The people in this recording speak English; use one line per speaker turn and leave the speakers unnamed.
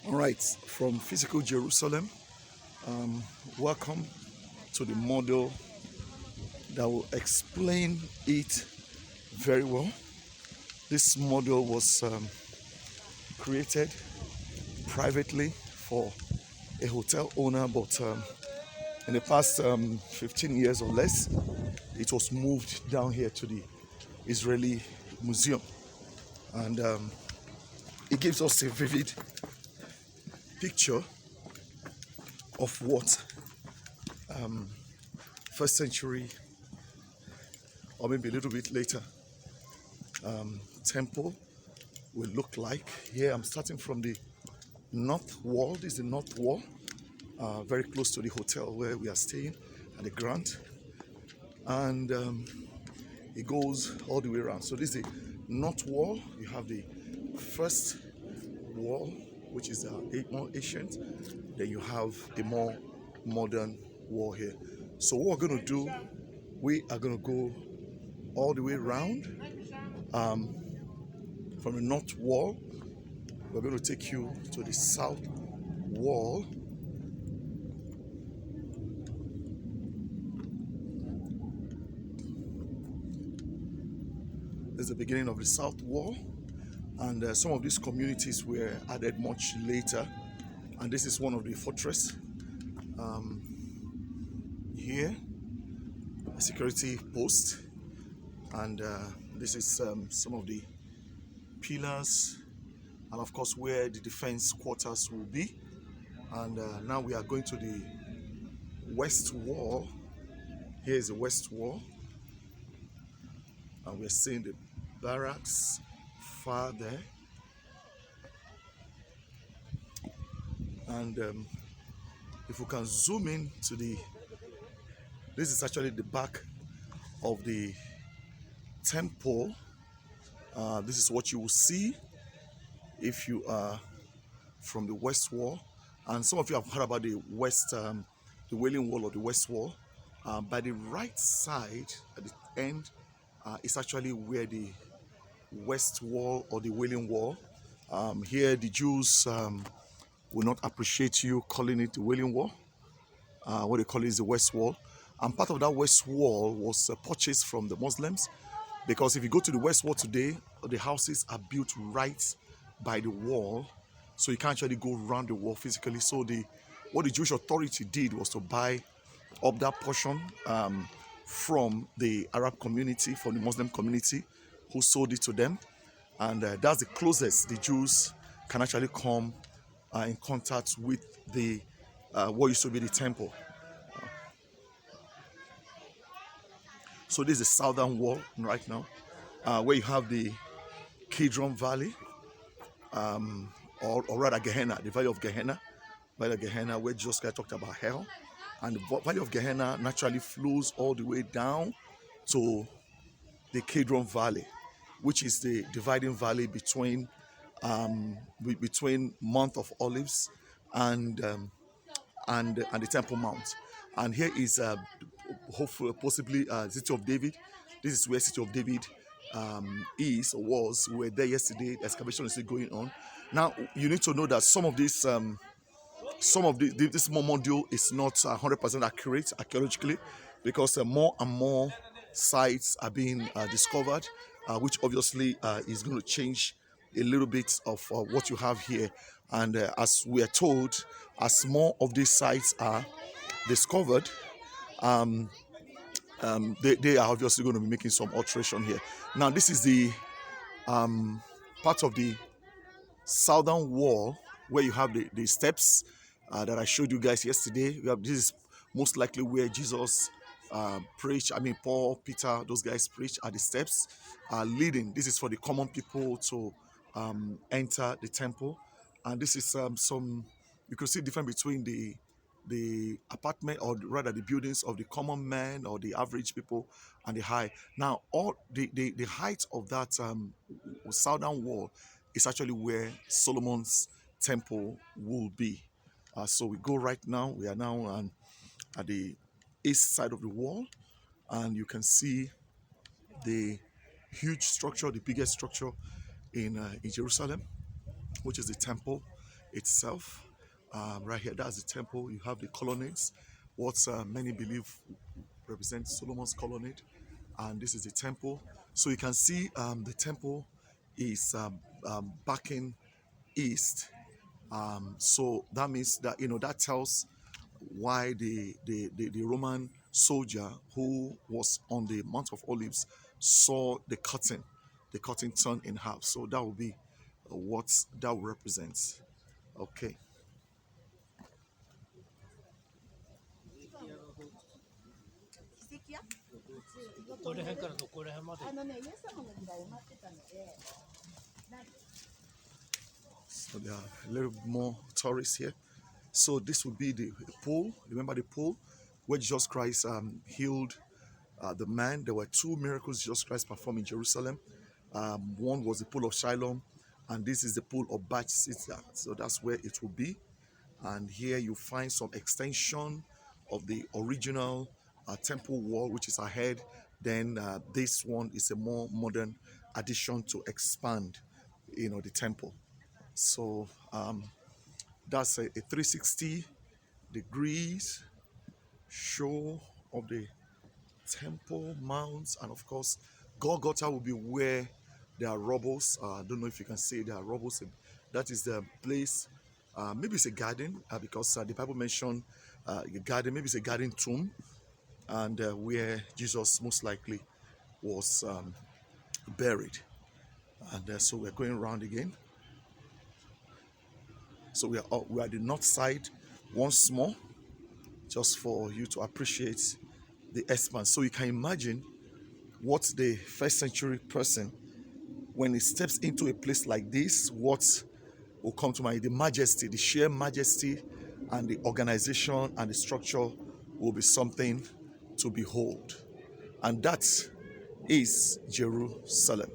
All right, from physical Jerusalem, welcome to the model that will explain it very well. This model was created privately for a hotel owner, but in the past 15 years or less, it was moved down here to the Israeli Museum, and it gives us a vivid picture of what first century or maybe a little bit later temple will look like. Here I'm starting from the north wall. This is the north wall, very close to the hotel where we are staying at the Grand, and it goes all the way around. So this is the north wall. You have the first wall, which is more ancient. Then you have a more modern wall here. So what we're going to do, we are going to go all the way around from the north wall. We're going to take you to the south wall. This is the beginning of the south wall, and some of these communities were added much later, and this is one of the fortress here, a security post, and this is some of the pillars, and of course where the defense quarters will be. And now we are going to the west wall. Here is the west wall, and we're seeing the barracks far there, and if we can zoom in to this is actually the back of the temple. This is what you will see if you are from the west wall, and some of you have heard about the Wailing Wall or the west wall. By the right side at the end is actually where the west wall or the Wailing Wall. Here the Jews will not appreciate you calling it the Wailing Wall. What they call it is the west wall, and part of that west wall was purchased from the Muslims, because if you go to the west wall today, the houses are built right by the wall, so you can't actually go around the wall physically. So what the Jewish authority did was to buy up that portion from the Arab community, from the Muslim community, who sold it to them, and that's the closest the Jews can actually come in contact with the what used to be the temple. So this is the southern wall right now, where you have the Kidron Valley, or rather Gehenna, the Valley of Gehenna, where Jesus Christ talked about hell. And the Valley of Gehenna naturally flows all the way down to the Kidron Valley, which is the dividing valley between Mount of Olives and the Temple Mount. And here is hopefully, possibly, City of David. This is where City of David is or was. We were there yesterday. The excavation is still going on. Now you need to know that some of this module is not 100% accurate archaeologically, because more and more sites are being discovered, which obviously is going to change a little bit of what you have here. And as we are told, as more of these sites are discovered, they are obviously going to be making some alteration here. Now this is the part of the southern wall where you have the steps that I showed you guys yesterday. This is most likely where Jesus preached. I mean, Paul, Peter, those guys preached at the steps leading. This is for the common people to enter the temple, and this is you can see the difference between the apartment, or rather the buildings of the common man or the average people, and the high. Now all the height of that southern wall is actually where Solomon's temple will be. So we go right now. We are now at the east side of the wall, and you can see the huge structure, the biggest structure in Jerusalem, which is the temple. itself. Right here, that's the temple. You have the colonnades, what many believe represents Solomon's colonnade, and this is the temple. So you can see the temple is backing east. So that means that that tells why the Roman soldier who was on the Mount of Olives saw the curtain turn in half. So that will be what that represents. Okay. So there are a little more tourists here. So this would be the pool. Remember the pool where Jesus Christ healed the man. There were two miracles Jesus Christ performed in Jerusalem. One was the pool of Siloam, and this is the pool of Bethesda. So that's where it will be. And here you find some extension of the original temple wall, which is ahead. Then this one is a more modern addition to expand, the temple. So that's a 360 degrees show of the temple mounts, and of course Golgotha will be where there are rubbles. I don't know if you can see there are rubbles. That is the place. Maybe it's a garden because the Bible mentioned a garden. Maybe it's a garden tomb, and where Jesus most likely was buried. And so we're going around again. So we are at the north side once more, just for you to appreciate the expanse. So you can imagine what the first century person, when he steps into a place like this, what will come to mind? The majesty, the sheer majesty, and the organization and the structure will be something to behold. And that is Jerusalem.